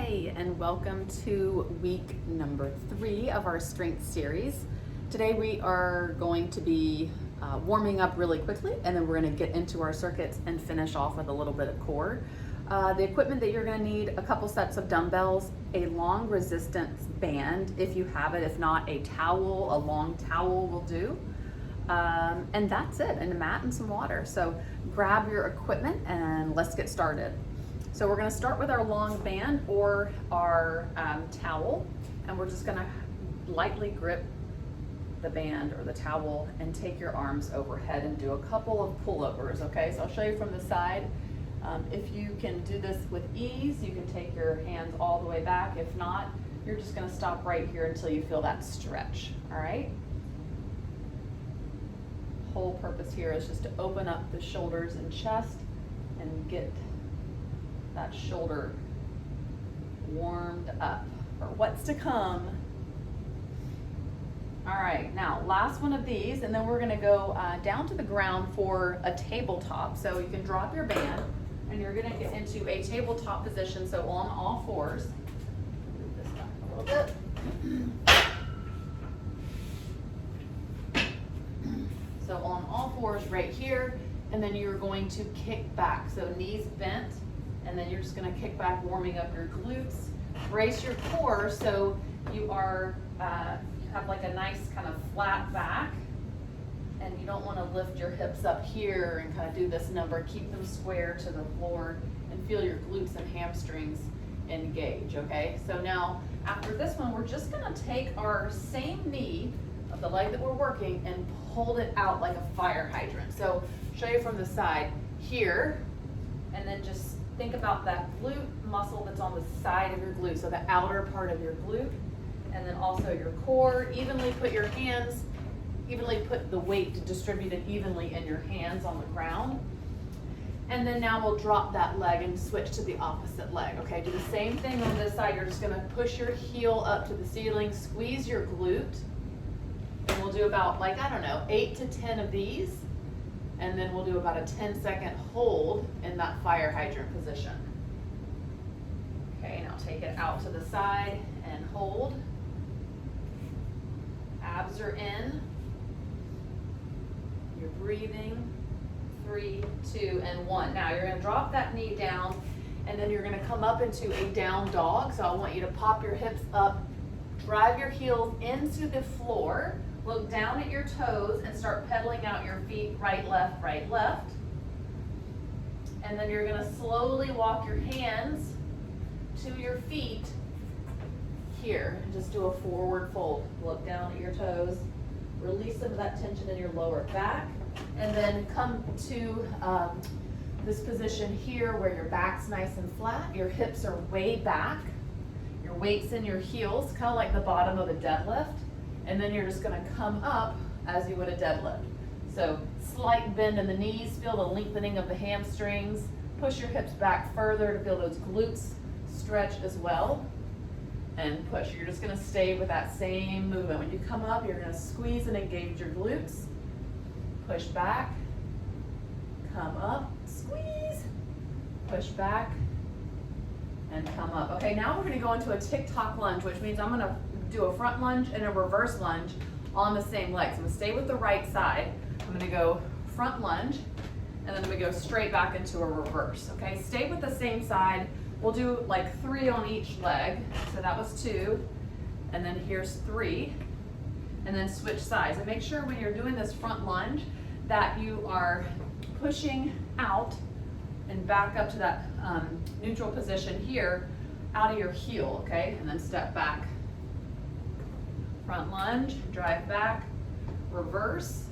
Hi, and welcome to week number 3 of our strength series. Today we are going to be warming up really quickly, and then we're going to get into our circuits and finish off with a little bit of core. The equipment that you're going to need: a couple sets of dumbbells, a long resistance band if you have it. If not, a towel, a long towel will do. And that's it, and a mat and some water. So grab your equipment and let's get started. So we're going to start with our long band or our towel, and we're just going to lightly grip the band or the towel and take your arms overhead and do a couple of pullovers. Okay, so I'll show you from the side. If you can do this with ease, you can take your hands all the way back. If not, you're just going to stop right here until you feel that stretch. All right. Whole purpose here is just to open up the shoulders and chest and get that shoulder warmed up for what's to come. All right, now last one of these, and then we're going to go down to the ground for a tabletop. So you can drop your band and you're going to get into a tabletop position, so on all fours. Move this back a little bit. So on all fours right here, and then you're going to kick back, so knees bent, and then you're just going to kick back, warming up your glutes. Brace your core so you are you have like a nice kind of flat back, and you don't want to lift your hips up here and kind of do this number. Keep them square to the floor and feel your glutes and hamstrings engage. Okay, so now after this one, we're just going to take our same knee of the leg that we're working and hold it out like a fire hydrant. So show you from the side here, and then just think about that glute muscle that's on the side of your glute, so the outer part of your glute, and then also your core. Evenly put your hands, evenly put the weight distributed evenly in your hands on the ground. And then now we'll drop that leg and switch to the opposite leg. Okay, do the same thing on this side. You're just gonna push your heel up to the ceiling, squeeze your glute, and we'll do about, like, I don't know, 8 to 10 of these. And then we'll do about a 10-second hold in that fire hydrant position. Okay, now take it out to the side and hold. Abs are in. You're breathing. 3, 2, and 1. Now you're going to drop that knee down, and then you're going to come up into a down dog. So I want you to pop your hips up, drive your heels into the floor. Look down at your toes and start pedaling out your feet, right, left, right, left. And then you're going to slowly walk your hands to your feet here. And just do a forward fold. Look down at your toes. Release some of that tension in your lower back. And then come to this position here where your back's nice and flat. Your hips are way back. Your weight's in your heels, kind of like the bottom of a deadlift. And then you're just going to come up as you would a deadlift. So slight bend in the knees, feel the lengthening of the hamstrings. Push your hips back further to feel those glutes stretch as well. And push. You're just going to stay with that same movement. When you come up, you're going to squeeze and engage your glutes. Push back. Come up. Squeeze. Push back. And come up. Okay, now we're going to go into a tick-tock lunge, which means I'm going to do a front lunge and a reverse lunge on the same leg. So I'm going to stay with the right side. I'm going to go front lunge, and then I'm going to go straight back into a reverse. Okay, stay with the same side. We'll do like 3 on each leg. So that was 2, and then here's 3, and then switch sides. And make sure when you're doing this front lunge that you are pushing out and back up to that neutral position here out of your heel, okay? And then step back. Front lunge, drive back, reverse.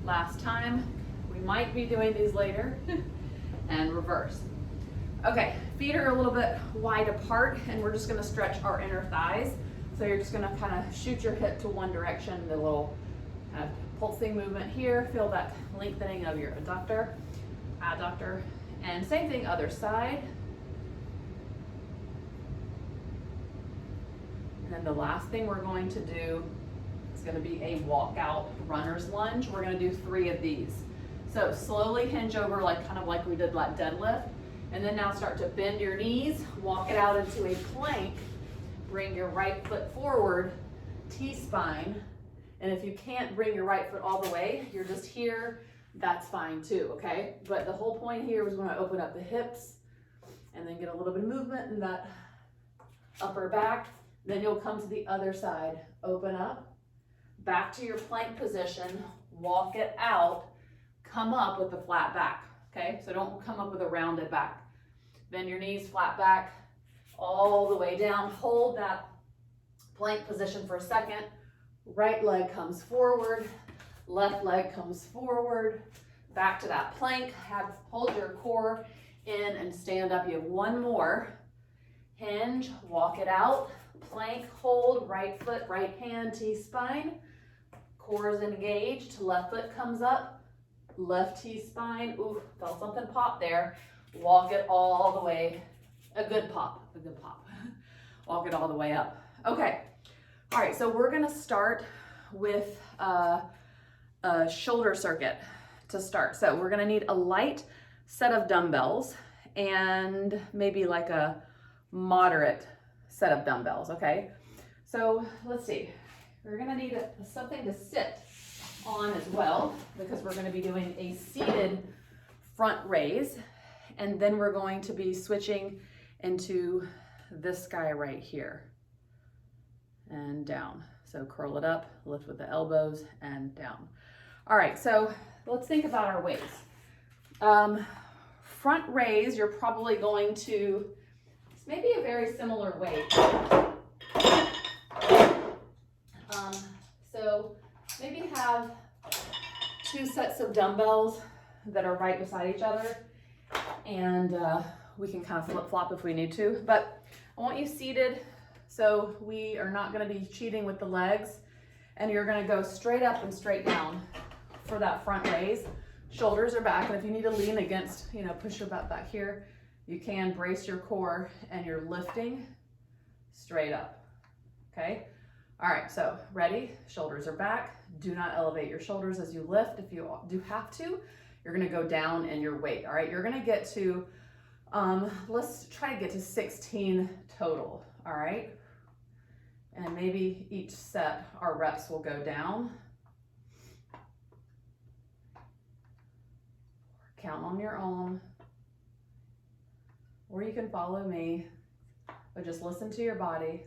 Last time. We might be doing these later. And reverse. Okay, feet are a little bit wide apart, and we're just going to stretch our inner thighs. So you're just going to kind of shoot your hip to one direction, the little kind of pulsing movement here. Feel that lengthening of your adductor, adductor, and same thing other side. And then the last thing we're going to do is going to be a walkout runner's lunge. We're going to do 3 of these. So slowly hinge over, like kind of like we did that deadlift. And then now start to bend your knees, walk it out into a plank, bring your right foot forward, T-spine. And if you can't bring your right foot all the way, you're just here, that's fine too, okay? But the whole point here is we want to open up the hips and then get a little bit of movement in that upper back. Then you'll come to the other side, open up, back to your plank position, walk it out, come up with the flat back, okay? So don't come up with a rounded back. Bend your knees, flat back, all the way down. Hold that plank position for a second. Right leg comes forward, left leg comes forward, back to that plank. Hold your core in and stand up. You have one more. Hinge, walk it out, plank, hold, right foot, right hand, T-spine. Core is engaged, left foot comes up, left T-spine. Ooh, felt something pop there. Walk it all the way, a good pop. Walk it all the way up. Okay, all right, so we're gonna start with a shoulder circuit to start. So we're gonna need a light set of dumbbells and maybe like a moderate set of dumbbells, okay? So let's see, we're gonna need something to sit on as well, because we're gonna be doing a seated front raise, and then we're going to be switching into this guy right here and down. So curl it up, lift with the elbows and down. All right, so let's think about our weights. Front raise, you're probably going to, it's maybe a very similar weight. So maybe have 2 sets of dumbbells that are right beside each other, and we can kind of flip-flop if we need to, but I want you seated, so we are not going to be cheating with the legs, and you're going to go straight up and straight down for that front raise. Shoulders are back, and if you need to lean against, push your butt back here, you can. Brace your core, and you're lifting straight up, okay? All right, so ready? Shoulders are back. Do not elevate your shoulders as you lift. If you do have to, you're gonna go down in your weight, all right? You're gonna get to, let's try to get to 16 total, all right? And maybe each set, our reps will go down. Count on your own, or you can follow me, but just listen to your body.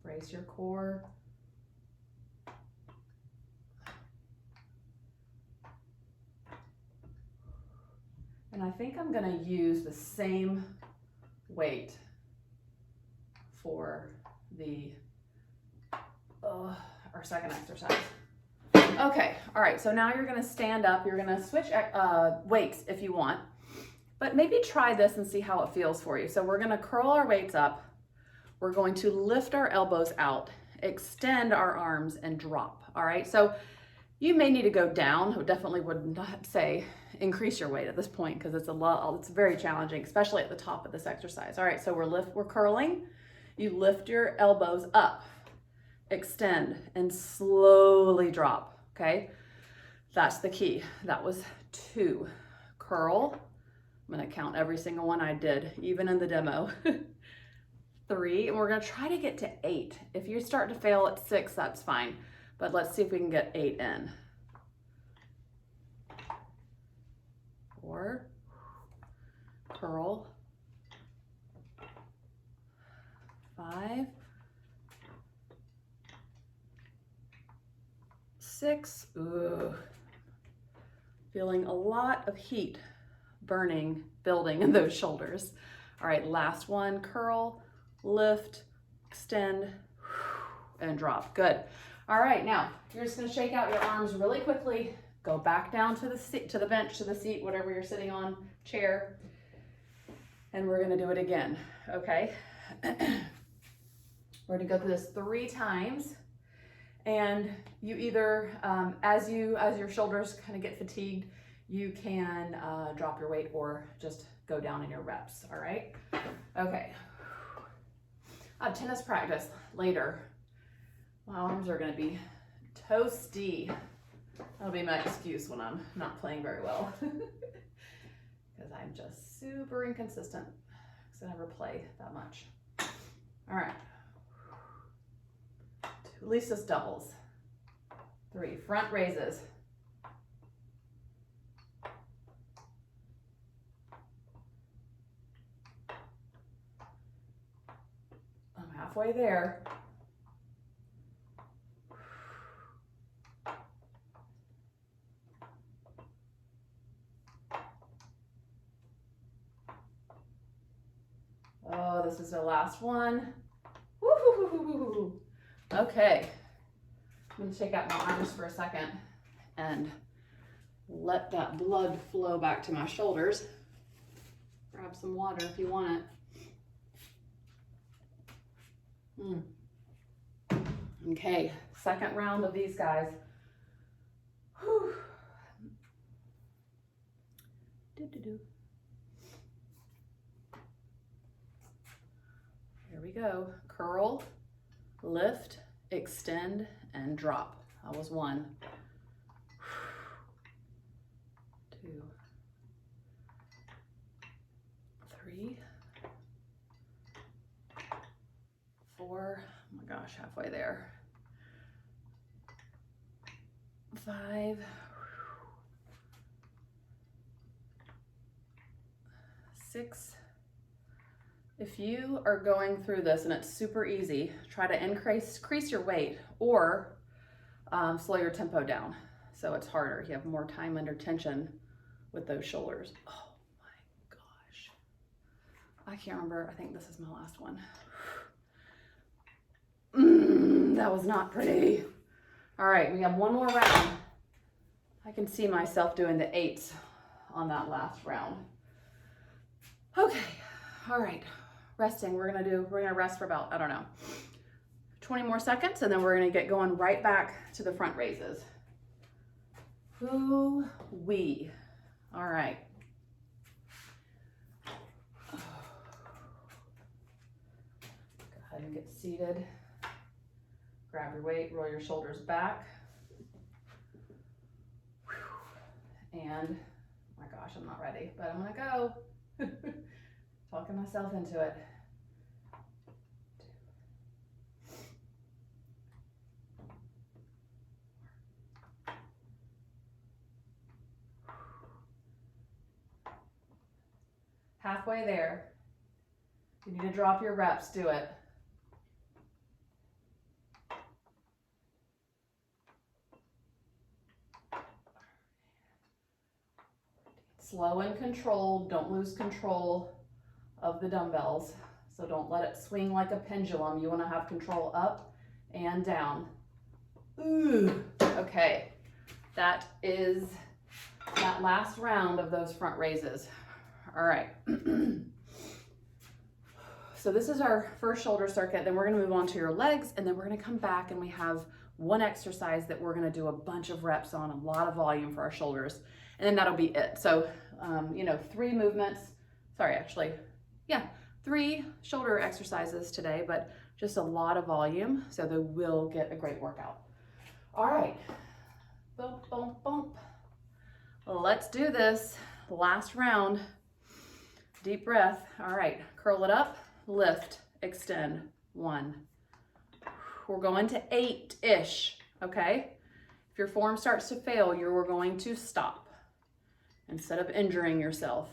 Brace your core. And I think I'm going to use the same weight for our second exercise. Okay, all right, so now you're going to stand up. You're going to switch weights if you want, but maybe try this and see how it feels for you. So we're going to curl our weights up. We're going to lift our elbows out, extend our arms, and drop, all right? So you may need to go down. I definitely would not say increase your weight at this point, because it's very challenging, especially at the top of this exercise. All right, so we're curling. You lift your elbows up, extend, and slowly drop, okay? That's the key. That was 2. Curl. I'm gonna count every single one I did, even in the demo. 3, and we're gonna try to get to 8. If you start to fail at 6, that's fine, but let's see if we can get 8 in. 4, curl. 5, 6, ooh. Feeling a lot of heat building in those shoulders. All right, last one, curl, lift, extend, and drop. Good. All right, now you're just gonna shake out your arms really quickly, go back down to the seat, to the bench, to the seat, whatever you're sitting on, chair, and we're gonna do it again, okay? We're gonna go through this 3 times, and you either, as your shoulders kind of get fatigued, you can drop your weight or just go down in your reps, all right? Okay. I have tennis practice later. My arms are gonna be toasty. That'll be my excuse when I'm not playing very well. Because I'm just super inconsistent. Because I never play that much. All right. At least it's doubles. 3, front raises. I'm halfway there. Oh, this is the last one. Woo-hoo-hoo-hoo-hoo. Okay. I'm going to take out my arms for a second and let that blood flow back to my shoulders. Grab some water if you want it. Okay, second round of these guys. Whew. Here we go. Curl, lift, extend, and drop. That was 1. 2, 3, 4. Oh my gosh, halfway there. 5. 6. If you are going through this and it's super easy, try to increase your weight or slow your tempo down so it's harder. You have more time under tension with those shoulders. Oh my gosh. I can't remember. I think this is my last one. That was not pretty. All right, we have one more round. I can see myself doing the 8s on that last round. Okay, all right. Resting, we're gonna rest for about, I don't know, 20 more seconds, and then we're gonna get going right back to the front raises. Ooh-wee. All right. Go ahead and get seated. Grab your weight, roll your shoulders back. And, oh my gosh, I'm not ready, but I'm gonna go. Talking myself into it. 2. Halfway there. You need to drop your reps, do it. Slow and controlled, don't lose control of the dumbbells. So don't let it swing like a pendulum. You want to have control up and down. Ooh, okay. That is that last round of those front raises. All right. So this is our first shoulder circuit. Then we're going to move on to your legs, and then we're going to come back and we have one exercise that we're going to do a bunch of reps on, a lot of volume for our shoulders, and then that'll be it. So, 3 movements. Sorry, actually. Yeah, 3 shoulder exercises today, but just a lot of volume, so they will get a great workout. All right, bump, bump, bump. Let's do this. Last round. Deep breath. All right, curl it up, lift, extend. 1. We're going to 8-ish, okay? If your form starts to fail, you're going to stop instead of injuring yourself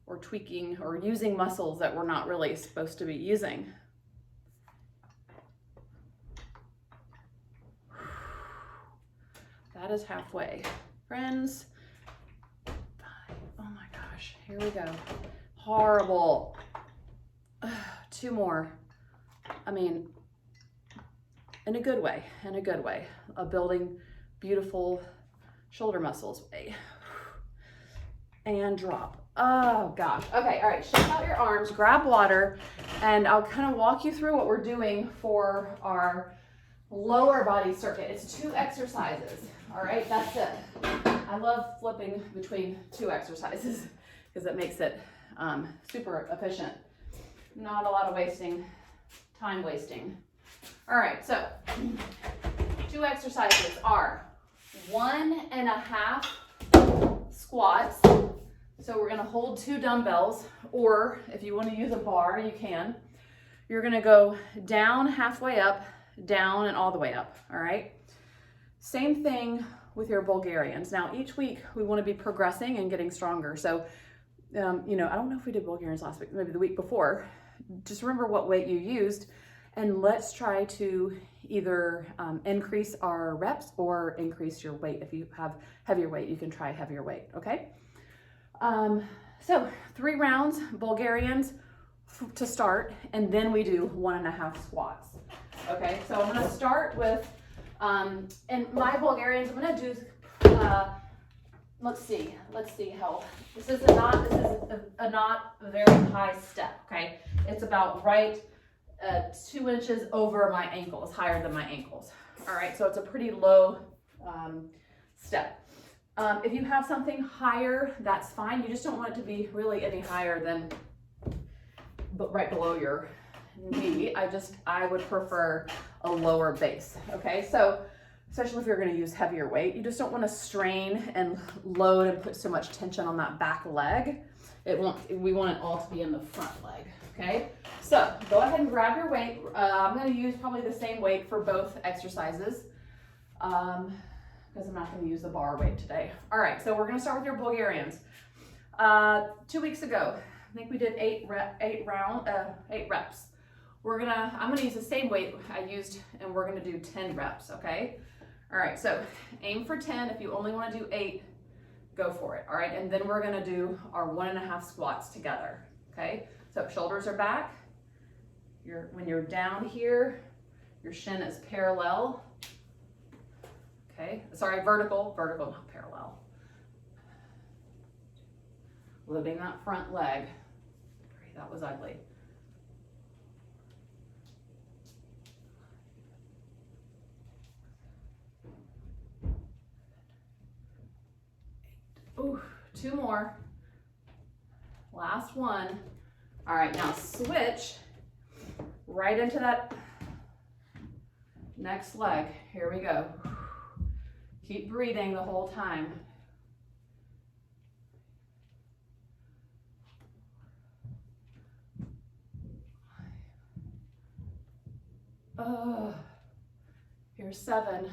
or tweaking or using muscles that we're not really supposed to be using. That is halfway. Friends, 5. Oh my gosh, here we go. Horrible. 2 more. I mean, in a good way, of building beautiful shoulder muscles. And drop. Oh gosh. Okay, all right, shake out your arms, grab water, and I'll kind of walk you through what we're doing for our lower body circuit. It's 2 exercises, all right? That's it. I love flipping between 2 exercises because it makes it super efficient. Not a lot of time wasting. All right, so 2 two exercises are 1.5 squats. So we're gonna hold 2 dumbbells, or if you wanna use a bar, you can. You're gonna go down, halfway up, down, and all the way up, all right? Same thing with your Bulgarians. Now, each week we wanna be progressing and getting stronger. So, I don't know if we did Bulgarians last week, maybe the week before. Just remember what weight you used, and let's try to either increase our reps or increase your weight. If you have heavier weight, you can try heavier weight, okay? So 3 rounds, Bulgarians to start, and then we do 1.5 squats. Okay, so I'm gonna start with, in my Bulgarians, I'm gonna do, let's see how, this is a not a very high step, okay? It's about right 2 inches over my ankles, higher than my ankles. All right, so it's a pretty low step. If you have something higher, that's fine. You just don't want it to be really any higher than right below your knee. I would prefer a lower base, okay? So, especially if you're gonna use heavier weight, you just don't wanna strain and load and put so much tension on that back leg. We want it all to be in the front leg, okay? So, go ahead and grab your weight. I'm gonna use probably the same weight for both exercises. Because I'm not going to use the bar weight today. All right, so we're going to start with your Bulgarians. 2 weeks ago, I think we did 8 reps. I'm going to use the same weight I used, and we're going to do 10 reps, okay? All right, so aim for 10. If you only want to do 8, go for it, all right? And then we're going to do our 1.5 squats together, okay? So shoulders are back. When you're down here, your shin is parallel. Okay, sorry, vertical, not parallel. Lifting that front leg. That was ugly. Ooh, 2 more. Last one. All right, now switch right into that next leg. Here we go. Keep breathing the whole time. Here's 7.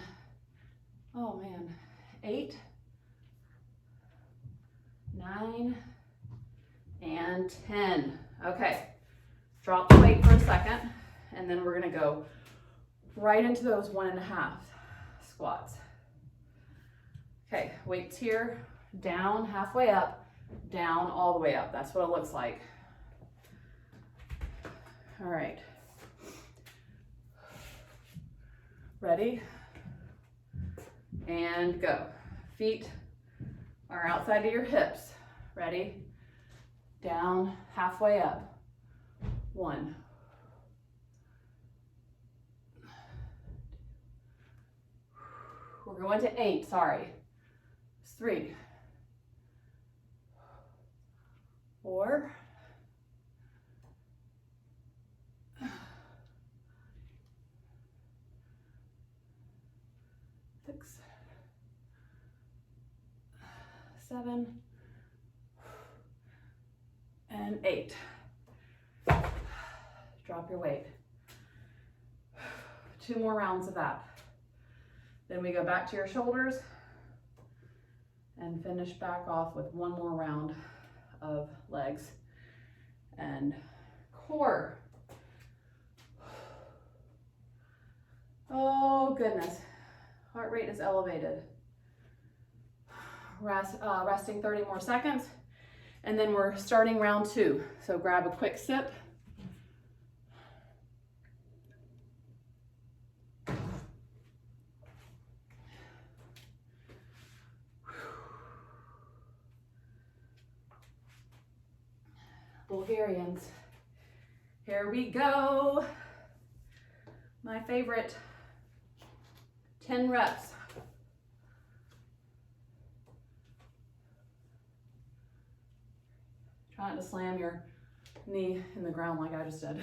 Oh man. 8, 9, and 10. Okay. Drop the weight for a second, and then we're gonna go right into those 1.5 squats. Okay, weights here, down, halfway up, down, all the way up. That's what it looks like. All right. Ready? And go. Feet are outside of your hips. Ready? Down, halfway up. 1. We're going to 8, sorry. 3, 4, 6, 7, and 8. Drop your weight. 2 more rounds of that. Then we go back to your shoulders and finish back off with 1 more round of legs and core. Oh goodness, heart rate is elevated. Resting 30 more seconds, and then we're starting round 2. So grab a quick sip. Bulgarians. Here we go. My favorite. 10 reps. Try not to slam your knee in the ground like I just did.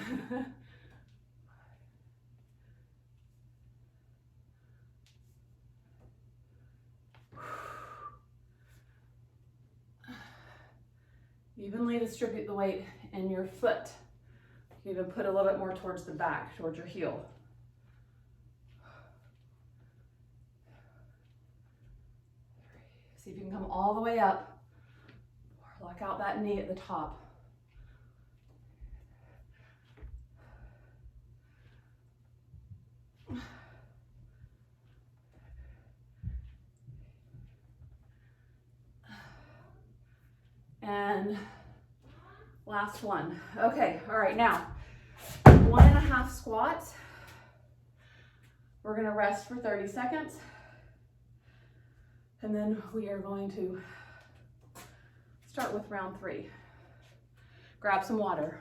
Evenly distribute the weight in your foot. You can put a little bit more towards the back, towards your heel. See if you can come all the way up. Lock out that knee at the top. And last one. Okay, all right, now 1.5 squats. We're gonna rest for 30 seconds. And then we are going to start with round 3. Grab some water.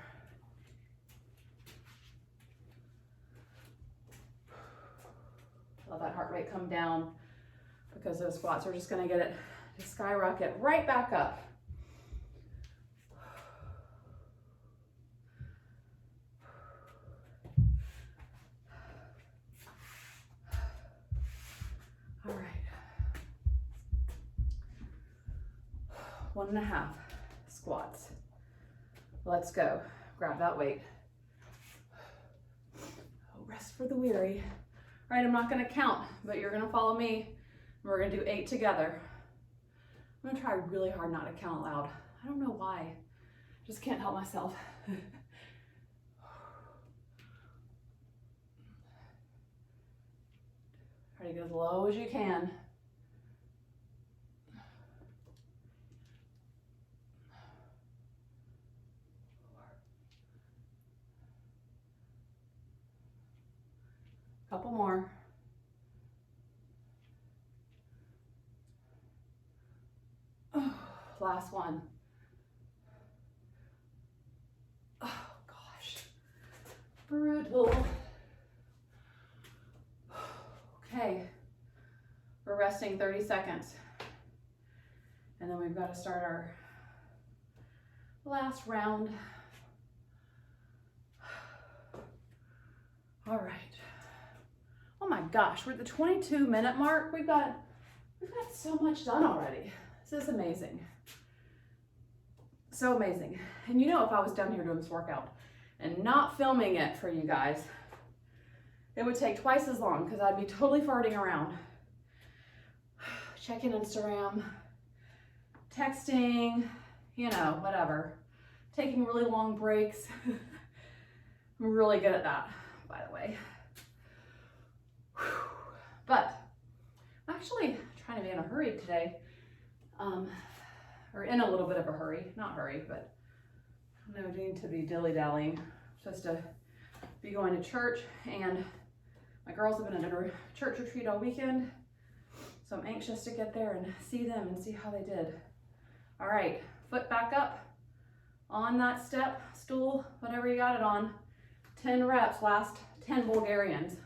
Let that heart rate come down because those squats are just gonna get it to skyrocket right back up. All right. 1.5 squats. Let's go. Grab that weight. Rest for the weary. All right, I'm not gonna count, but you're gonna follow me. We're gonna do 8 together. I'm gonna try really hard not to count loud. I don't know why. Just can't help myself. Try to get as low as you can. Couple more. Oh, last one. Oh gosh, brutal. Okay, we're resting 30 seconds. And then we've got to start our last round. All right. Oh my gosh, we're at the 22-minute mark. We've got so much done already. This is amazing. So amazing. And you know, if I was down here doing this workout and not filming it for you guys, it would take twice as long because I'd be totally farting around. Checking Instagram, texting, you know, whatever. Taking really long breaks. I'm really good at that, by the way. But I'm actually trying to be in a hurry today, or in a little bit of a hurry, not hurry, but no need to be dilly-dallying. Supposed to be going to church, and my girls have been at a church retreat all weekend, so I'm anxious to get there and see them and see how they did. All right, foot back up on that step, stool, whatever you got it on. 10 reps, last 10 Bulgarians.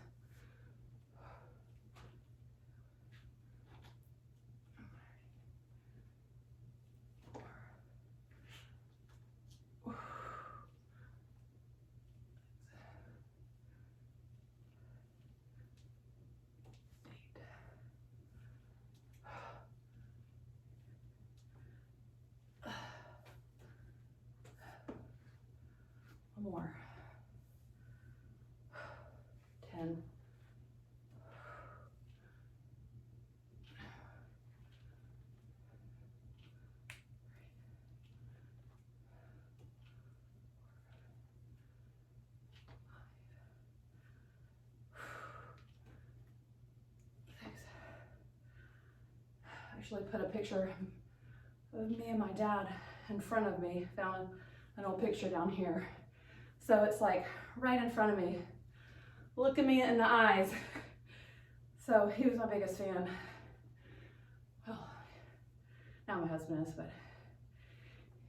More. 10. I actually put a picture of me and my dad in front of me. Found an old picture down here. So it's like right in front of me, looking me in the eyes. So he was my biggest fan. Well, now my husband is, but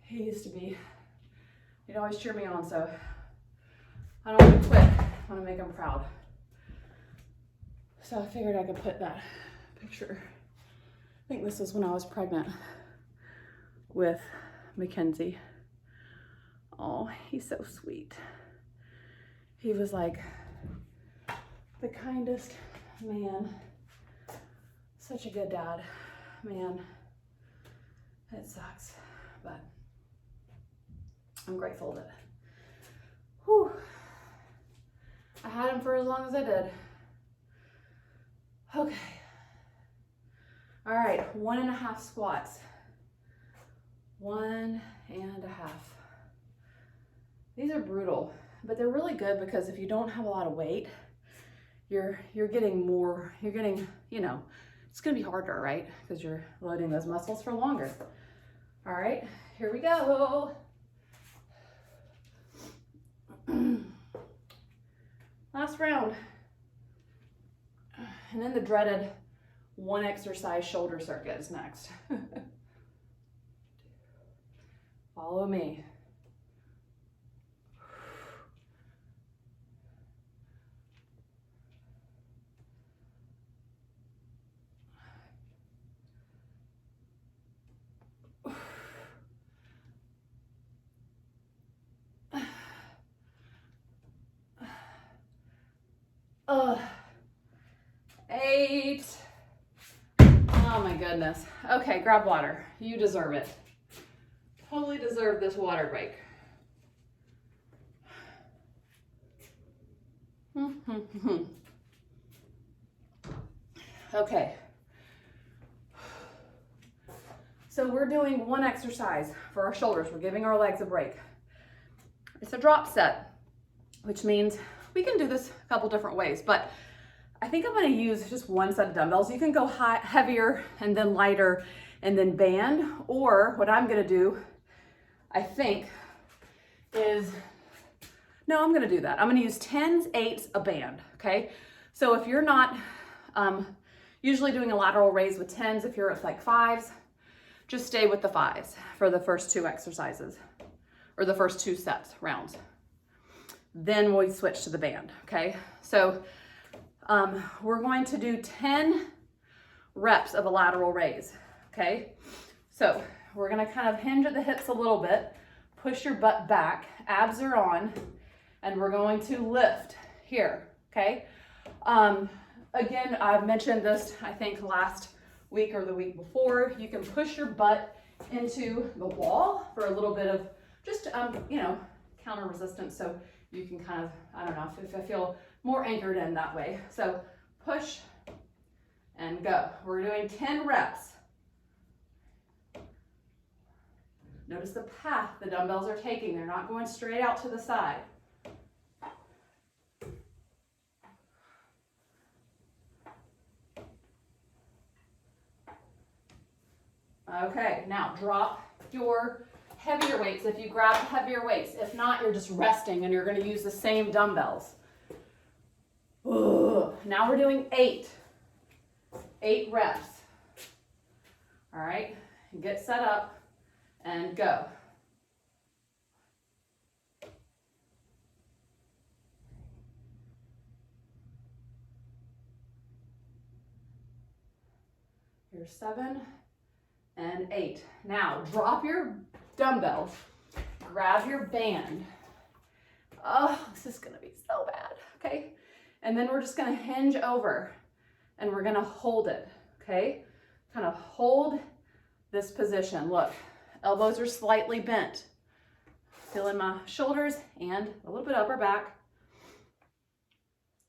he used to be. He'd always cheer me on, so I don't want to quit. I want to make him proud. So I figured I could put that picture. I think this is when I was pregnant with Mackenzie. Oh, he's so sweet. He was like the kindest man. Such a good dad. Man, it sucks, but I'm grateful that, whew, I had them for as long as I did. Okay. All right, 1.5 squats. 1.5. These are brutal, but they're really good because if you don't have a lot of weight, you're getting more, you know, it's gonna be harder, right? Because you're loading those muscles for longer. All right, here we go. Last round. And then the dreaded one exercise shoulder circuit is next. Follow me. Ugh. 8. Oh my goodness. Okay, grab water. You deserve it. Totally deserve this water break. Okay. So we're doing one exercise for our shoulders. We're giving our legs a break. It's a drop set, which means we can do this a couple different ways, but I think I'm going to use just one set of dumbbells. You can go heavier and then lighter and then band, or what I'm going to do, I think, is, no, I'm going to do that. I'm going to use 10s, 8s, a band, okay? So if you're not usually doing a lateral raise with 10s, if you're at like 5s, just stay with the 5s for the first 2 exercises, or the first 2 sets, rounds. Then we switch to the band, okay? So we're going to do 10 reps of a lateral raise, okay? So we're gonna kind of hinge at the hips a little bit, push your butt back, abs are on, and we're going to lift here, okay? Again, I've mentioned this, I think last week or the week before. You can push your butt into the wall for a little bit of just, you know, counter resistance. So you can kind of, I don't know, if I feel more anchored in that way. So push and go. We're doing 10 reps. Notice the path the dumbbells are taking. They're not going straight out to the side. Okay, now drop your heavier weights if you grab heavier weights. If not, you're just resting and you're going to use the same dumbbells. Ooh. Now we're doing 8 reps. All right, get set up and go. Here's 7 and 8. Now drop your dumbbells, grab your band. Oh, this is gonna be so bad, okay? And then we're just gonna hinge over and we're gonna hold it, okay? Kind of hold this position. Look, elbows are slightly bent. Feeling my shoulders and a little bit upper back.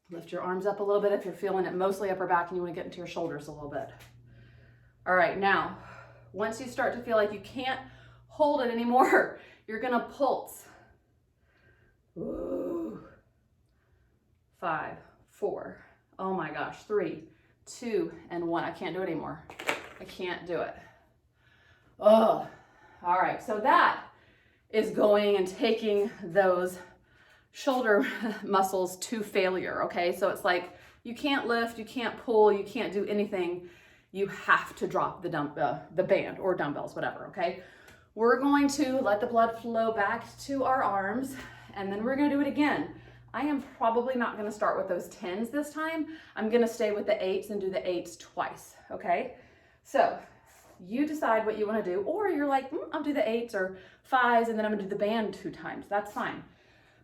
Lift your arms up a little bit if you're feeling it mostly upper back and you wanna get into your shoulders a little bit. All right, now, once you start to feel like you can't hold it anymore, you're gonna pulse. Ooh. 5, 4, oh my gosh, 3, 2, and 1. I can't do it anymore. I can't do it. Oh, all right, so that is going and taking those shoulder muscles to failure, okay? So it's like you can't lift, you can't pull, you can't do anything. You have to drop the band or dumbbells, whatever, okay? We're going to let the blood flow back to our arms, and then we're gonna do it again. I am probably not gonna start with those 10s this time. I'm gonna stay with the 8s and do the 8s twice, okay? So you decide what you wanna do, or you're like, I'll do the 8s or 5s, and then I'm gonna do the band 2 times. That's fine.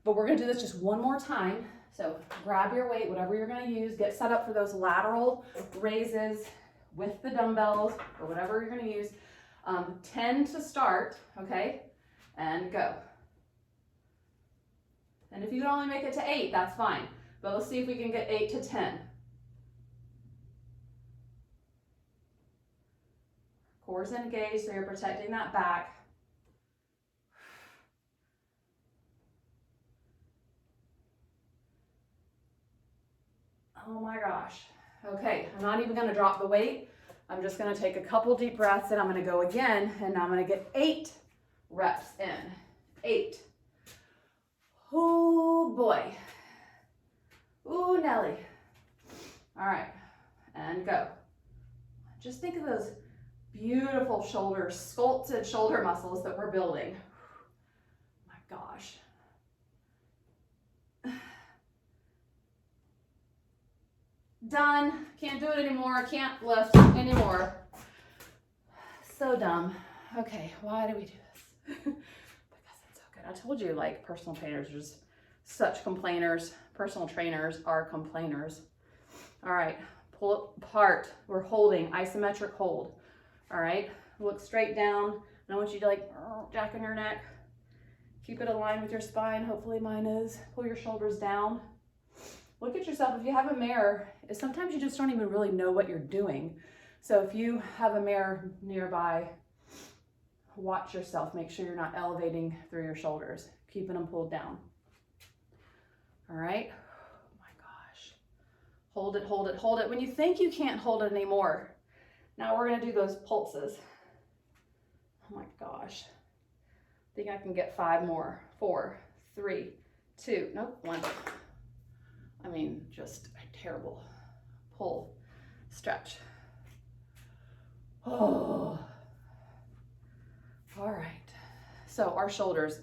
But we're gonna do this just one more time. So grab your weight, whatever you're gonna use, get set up for those lateral raises with the dumbbells or whatever you're gonna use. 10 to start, okay? And go. And if you can only make it to 8, that's fine. But let's see if we can get 8 to 10. Core's engaged, so you're protecting that back. Oh my gosh. Okay, I'm not even gonna drop the weight. I'm just gonna take a couple deep breaths and I'm gonna go again, and I'm gonna get 8 reps in. 8. Oh boy. Ooh, Nelly. All right, and go. Just think of those beautiful shoulders, sculpted shoulder muscles that we're building. My gosh. Done. Can't do it anymore. Can't lift anymore. So dumb. Okay, why do we do this? Because it's so good. I told you, like, personal trainers are just such complainers. Personal trainers are complainers. All right, pull apart. We're holding, isometric hold. All right, look straight down. I want you to like jack in your neck. Keep it aligned with your spine. Hopefully mine is. Pull your shoulders down. Look at yourself. If you have a mirror, sometimes you just don't even really know what you're doing. So if you have a mirror nearby, watch yourself. Make sure you're not elevating through your shoulders, keeping them pulled down. All right. Oh my gosh. Hold it, hold it, hold it. When you think you can't hold it anymore, now we're going to do those pulses. Oh my gosh. I think I can get 5 more. 4, 3, 2, nope, 1. I mean, just a terrible pull, stretch. Oh. All right. So our shoulders,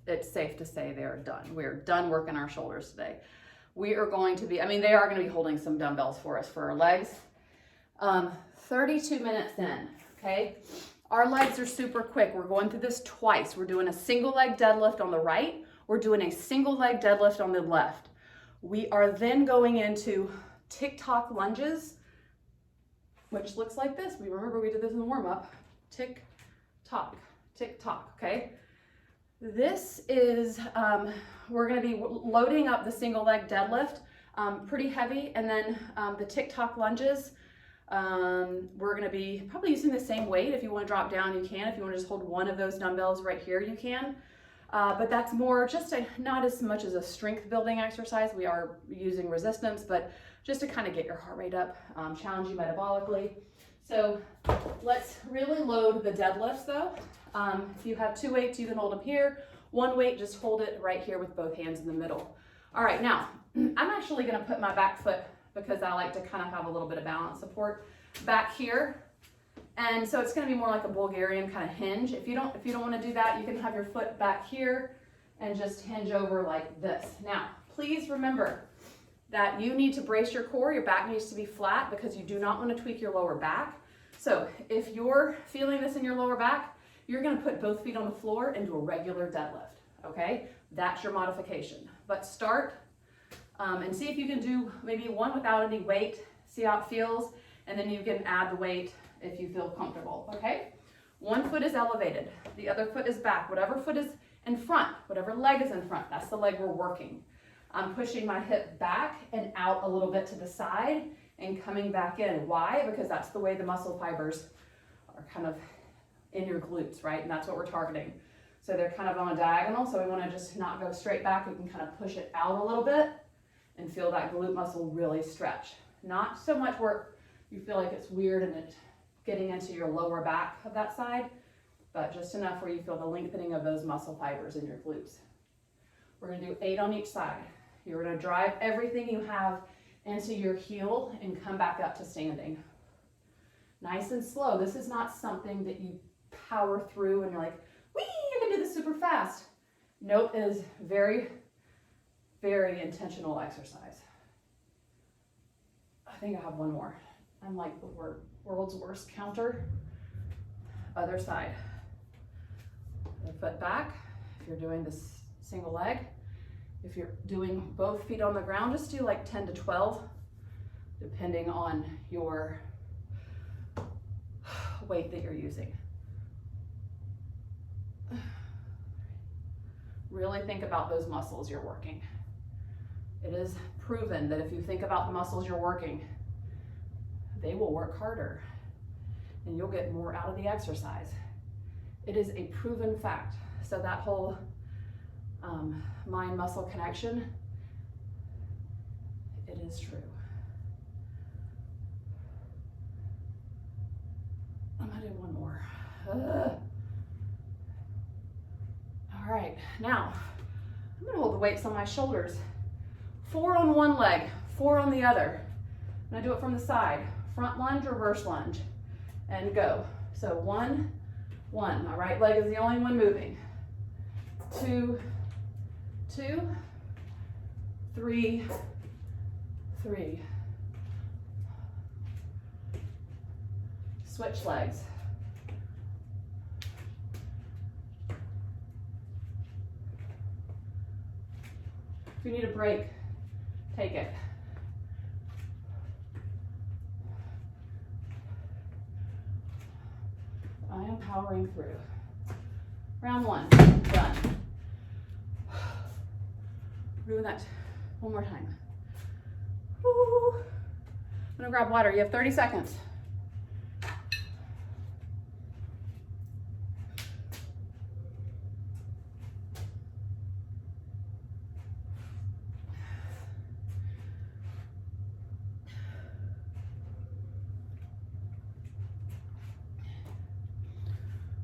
it's safe to say they are done. We're done working our shoulders today. We are going to be, I mean, they are going to be holding some dumbbells for us for our legs. 32 minutes in, okay? Our legs are super quick. We're going through this twice. We're doing a single leg deadlift on the right. We're doing a single leg deadlift on the left. We are then going into tick-tock lunges, which looks like this. We remember we did this in the warm-up. Tick-tock, tick-tock, okay? This is, we're gonna be loading up the single leg deadlift, pretty heavy, and then the tick-tock lunges, we're gonna be probably using the same weight. If you wanna drop down, you can. If you wanna just hold one of those dumbbells right here, you can. But that's more just not as much as a strength building exercise. We are using resistance, but just to kind of get your heart rate up, challenge you metabolically. So let's really load the deadlifts though. If you have 2 weights, you can hold them here. 1 weight, just hold it right here with both hands in the middle. All right, now I'm actually gonna put my back foot, because I like to kind of have a little bit of balance support back here. And so it's going to be more like a Bulgarian kind of hinge. If you don't want to do that, you can have your foot back here and just hinge over like this. Now, please remember that you need to brace your core. Your back needs to be flat because you do not want to tweak your lower back. So if you're feeling this in your lower back, you're going to put both feet on the floor and do a regular deadlift. Okay, that's your modification. But start and see if you can do maybe one without any weight. See how it feels, and then you can add the weight if you feel comfortable, okay? 1 foot is elevated, the other foot is back. Whatever foot is in front, whatever leg is in front, that's the leg we're working. I'm pushing my hip back and out a little bit to the side and coming back in. Why? Because that's the way the muscle fibers are kind of in your glutes, right? And that's what we're targeting. So they're kind of on a diagonal, so we want to just not go straight back. We can kind of push it out a little bit and feel that glute muscle really stretch. Not so much where you feel like it's weird and it's getting into your lower back of that side, but just enough where you feel the lengthening of those muscle fibers in your glutes. We're going to do 8 on each side. You're going to drive everything you have into your heel and come back up to standing. Nice and slow. This is not something that you power through and you're like, whee, I can do this super fast. Nope, it is very, very intentional exercise. I think I have 1 more. I'm like the world's worst counter. Other side. The foot back, if you're doing this single leg. If you're doing both feet on the ground, just do like 10 to 12, depending on your weight that you're using. Really think about those muscles you're working. It is proven that if you think about the muscles you're working, they will work harder and you'll get more out of the exercise. It is a proven fact. So that whole mind-muscle connection, it is true. I'm gonna do one more. All right, now I'm gonna hold the weights on my shoulders. 4 on one leg, 4 on the other. I'm gonna do it from the side. Front lunge, reverse lunge, and go. So 1, 1. My right leg is the only one moving. 2, 2, 3, 3. Switch legs. If you need a break, take it. I am powering through. Round 1, done. We're doing that one more time. Woo. I'm gonna grab water. You have 30 seconds.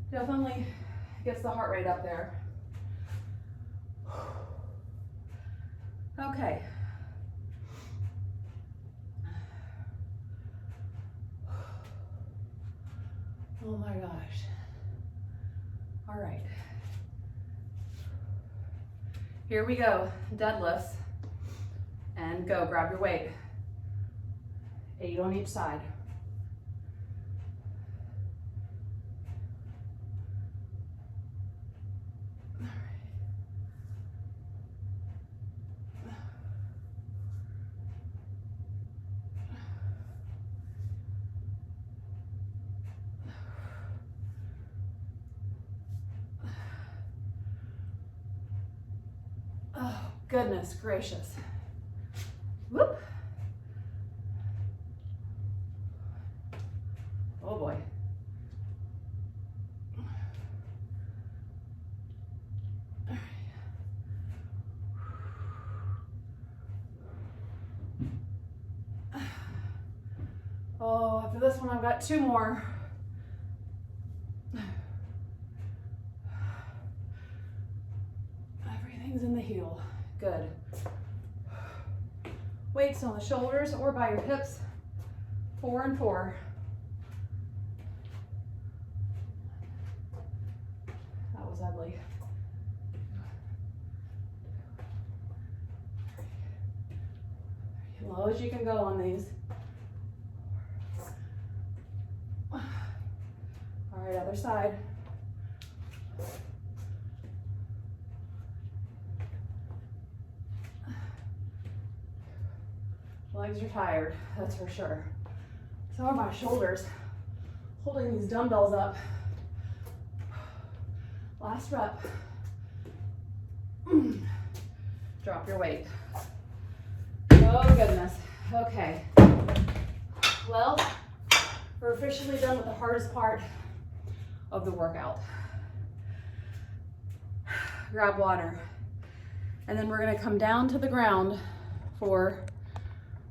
Definitely gets the heart rate up there. Okay. Oh my gosh. All right. Here we go. Deadlifts. And go. Grab your weight. 8 on each side. Oh, goodness gracious. Whoop. Oh boy. Oh, after this one, I've got 2 more. Everything's in the heel. Good. Weights on the shoulders or by your hips. 4 and 4. That was ugly. As low as you can go on these. All right, other side. Legs are tired, that's for sure. So are my shoulders. Holding these dumbbells up. Last rep. Drop your weight. Oh goodness. Okay. Well, we're officially done with the hardest part of the workout. Grab water. And then we're gonna come down to the ground for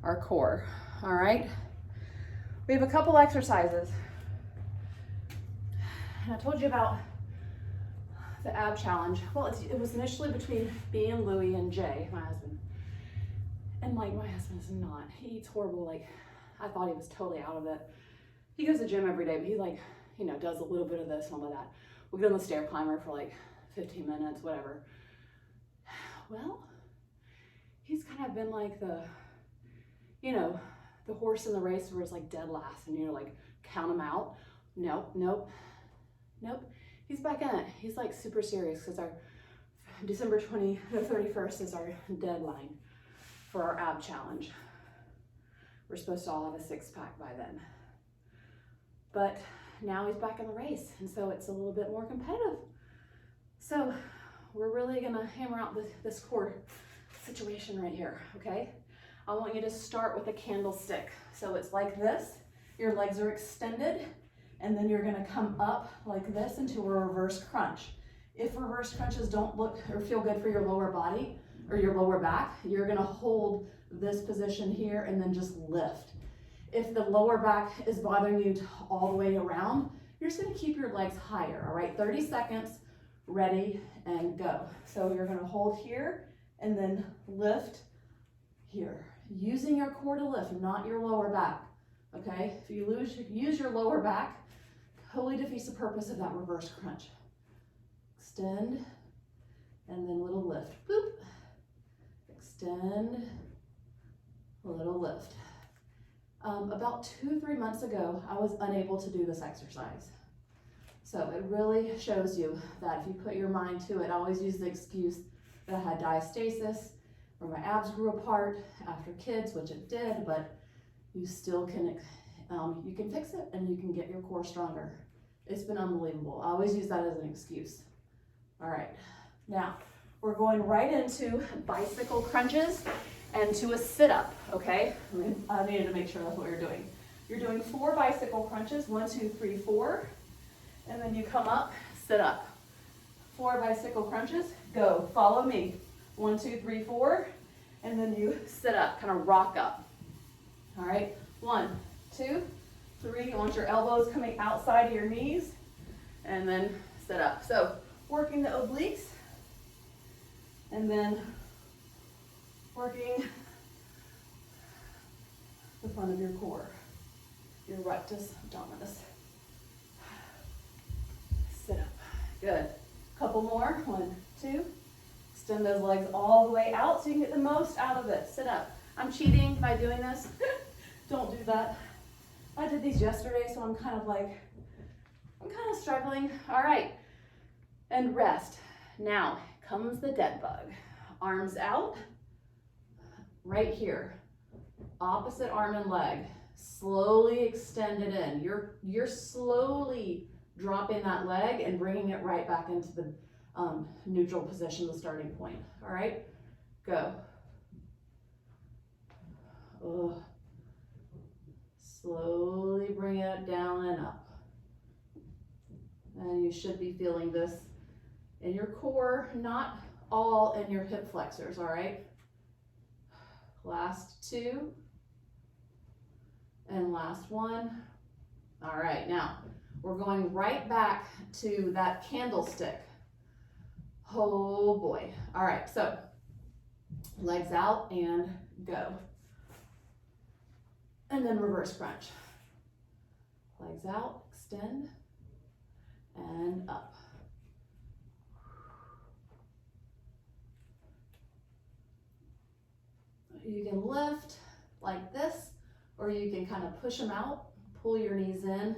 our core. All right. We have a couple exercises. And I told you about the ab challenge. Well, it was initially between me and Louie and Jay, my husband. And like, my husband's not, he eats horrible. Like, I thought he was totally out of it. He goes to the gym every day, but he like, you know, does a little bit of this and all of that. We'll get on the stair climber for like 15 minutes, whatever. Well, he's kind of been like the, you know, the horse in the race where it's like dead last and you're like, count him out. Nope, nope, nope. He's back in it. He's like super serious because our December 31st is our deadline for our ab challenge. We're supposed to all have a 6-pack by then. But now he's back in the race, and so it's a little bit more competitive. So we're really gonna hammer out this core situation right here, okay? I want you to start with a candlestick. So it's like this, your legs are extended, and then you're gonna come up like this into a reverse crunch. If reverse crunches don't look or feel good for your lower body or your lower back, you're gonna hold this position here and then just lift. If the lower back is bothering you all the way around, you're just gonna keep your legs higher, all right? 30 seconds, ready, and go. So you're gonna hold here and then lift here. Using your core to lift, not your lower back, okay? If you use your lower back, totally defeats the purpose of that reverse crunch. Extend, and then little lift, boop. Extend, little lift. About 2-3 months ago, I was unable to do this exercise. So it really shows you that if you put your mind to it, I always use the excuse that I had diastasis, or my abs grew apart after kids, which it did, but you still can, you can fix it and you can get your core stronger. It's been unbelievable. I always use that as an excuse. All right, now we're going right into bicycle crunches and to a sit-up, okay? I needed to make sure that's what you're doing. You're doing 4 bicycle crunches, 1, 2, 3, 4, and then you come up, sit up. 4 bicycle crunches, go, follow me. 1, 2, 3, 4, and then you sit up, kind of rock up. All right, 1, 2, 3. I want your elbows coming outside of your knees, and then sit up. So working the obliques, and then working the front of your core, your rectus abdominis. Sit up, good. Couple more, 1, 2. Extend those legs all the way out so you can get the most out of it. Sit up. I'm cheating by doing this. Don't do that. I did these yesterday, so I'm kind of struggling. All right, and rest. Now comes the dead bug. Arms out, right here. Opposite arm and leg. Slowly extend it in. You're slowly dropping that leg and bringing it right back into the neutral position, the starting point. All right, go. Ugh. Slowly bring it down and up. And you should be feeling this in your core, not all in your hip flexors, all right? Last 2. And last 1. All right, now we're going right back to that candlestick. Oh boy. All right, so legs out and go. And then reverse crunch. Legs out, extend, and up. You can lift like this, or you can kind of push them out, pull your knees in,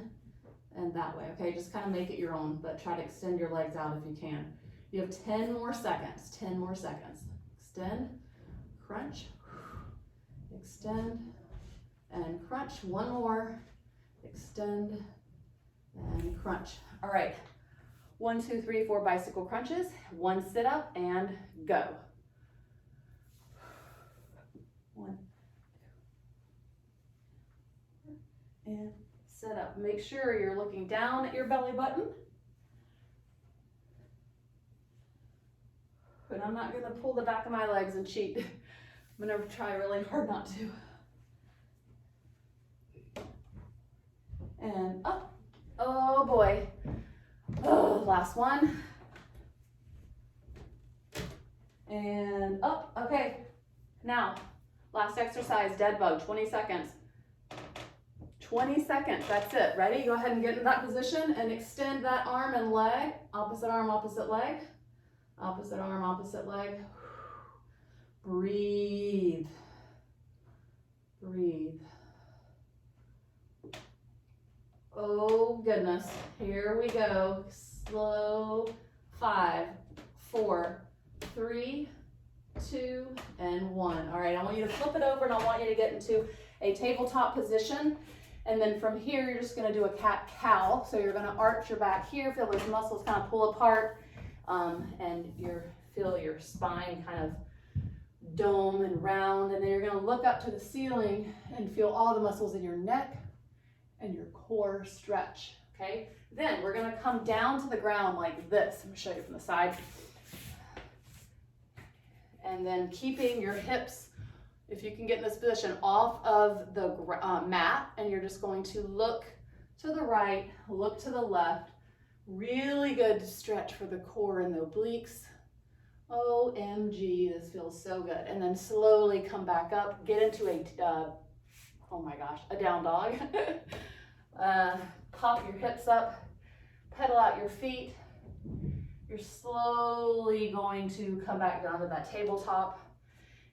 and that way, okay? Just kind of make it your own, but try to extend your legs out if you can. You have 10 more seconds, 10 more seconds. Extend, crunch, extend, and crunch. 1 more, extend, and crunch. All right, 1, 2, 3, 4 bicycle crunches, 1 sit up, and go. 1, 2, and sit up. Make sure you're looking down at your belly button. But I'm not gonna pull the back of my legs and cheat. I'm gonna try really hard not to. And up. Oh boy. Oh, last one. And up. Okay. Now, last exercise, dead bug, 20 seconds. 20 seconds, that's it. Ready? Go ahead and get in that position and extend that arm and leg. Opposite arm, opposite leg. Opposite arm, opposite leg. Breathe. Breathe. Oh goodness, here we go. Slow. 5, 4, 3, 2, and 1. All right, I want you to flip it over and I want you to get into a tabletop position. And then from here, you're just gonna do a cat-cow. So you're gonna arch your back here, feel those muscles kind of pull apart. and feel your spine kind of dome and round, and then you're gonna look up to the ceiling and feel all the muscles in your neck and your core stretch, okay? Then we're gonna come down to the ground like this. I'm gonna show you from the side. And then keeping your hips, if you can get in this position, off of the mat, and you're just going to look to the right, look to the left. Really good stretch for the core and the obliques. OMG, this feels so good. And then slowly come back up, get into a down dog. Pop your hips up, pedal out your feet. You're slowly going to come back down to that tabletop,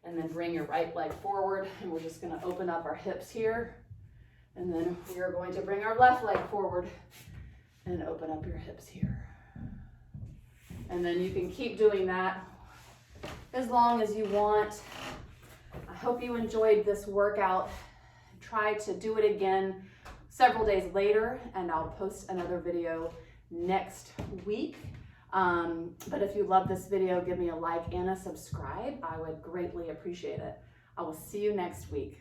and then bring your right leg forward, and we're just gonna open up our hips here. And then we are going to bring our left leg forward and open up your hips here. And then you can keep doing that as long as you want. I hope you enjoyed this workout. Try to do it again several days later, and I'll post another video next week. But if you love this video, give me a like and a subscribe. I would greatly appreciate it. I will see you next week.